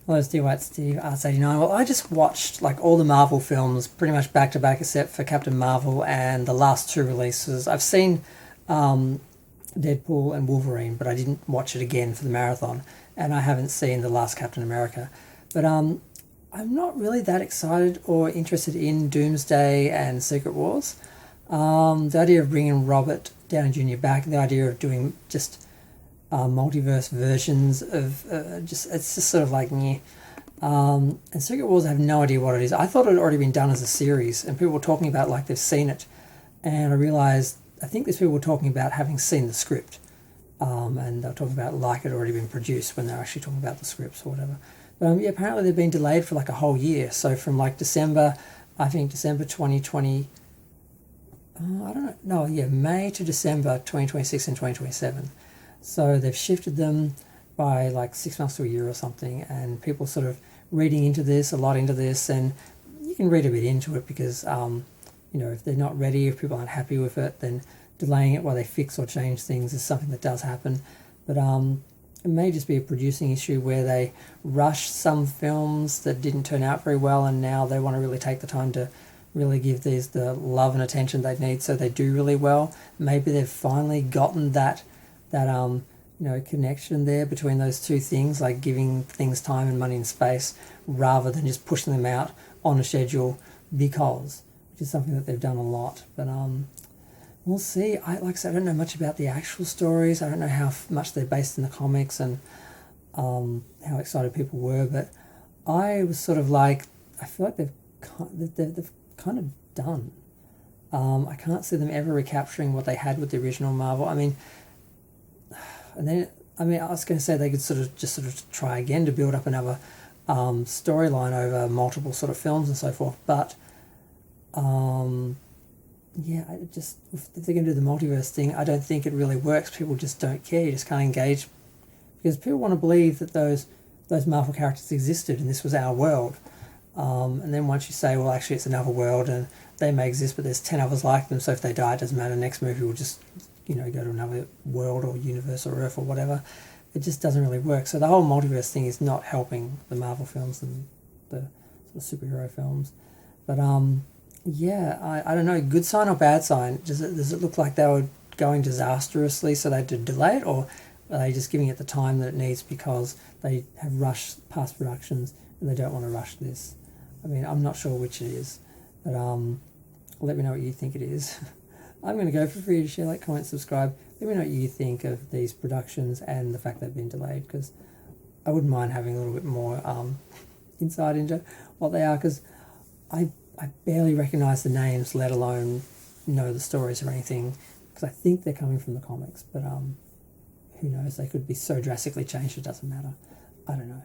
Hello, Steve White, Steve, Arts89. Well, I just watched like all the Marvel films pretty much back to back except for Captain Marvel and the last two releases. I've seen um, Deadpool and Wolverine, but I didn't watch it again for the marathon. And I haven't seen the last Captain America. But I'm not really that excited or interested in Doomsday and Secret Wars. The idea of bringing Robert Downey Jr. back, the idea of doing just multiverse versions of just it's just sort of like me. And Secret Wars, I have no idea what it is. I thought it had already been done as a series, and people were talking about like they've seen it, and I realised I think these people were talking about having seen the script, and they're talking about like it had already been produced when they're actually talking about the scripts or whatever. But yeah, apparently they've been delayed for like a whole year. So from like December, I think December 2020. I don't know. No, yeah, May to December 2026 and 2027. So they've shifted them by like 6 months to a year or something, and people sort of reading into this, a lot into this, and you can read a bit into it because, if they're not ready, if people aren't happy with it, then delaying it while they fix or change things is something that does happen. But it may just be a producing issue where they rush some films that didn't turn out very well, and now they want to really take the time to really give these the love and attention they need so they do really well. Maybe they've finally gotten that connection there between those two things, like giving things time and money and space rather than just pushing them out on a schedule because, which is something that they've done a lot. But we'll see. Like I said, I don't know much about the actual stories. I don't know how much they're based in the comics and how excited people were. But I was sort of like, I feel like they've kind of done. I can't see them ever recapturing what they had with the original Marvel. I mean, I was going to say they could sort of try again to build up another storyline over multiple sort of films and so forth. But if they're going to do the multiverse thing, I don't think it really works. People just don't care. You just can't engage because people want to believe that those Marvel characters existed and this was our world. And then once you say, well, actually it's another world and they may exist, but there's 10 others like them, so if they die, it doesn't matter. Next movie will just, go to another world or universe or Earth or whatever. It just doesn't really work. So the whole multiverse thing is not helping the Marvel films and the sort of superhero films. But I don't know, good sign or bad sign? Does it look like they were going disastrously so they had to delay it, or are they just giving it the time that it needs because they have rushed past productions and they don't want to rush this? I mean, I'm not sure which it is, but let me know what you think it is. I'm going to go for free to share, like, comment, subscribe. Let me know what you think of these productions and the fact they've been delayed, because I wouldn't mind having a little bit more insight into what they are, because I barely recognise the names, let alone know the stories or anything, because I think they're coming from the comics, but who knows, they could be so drastically changed it doesn't matter. I don't know.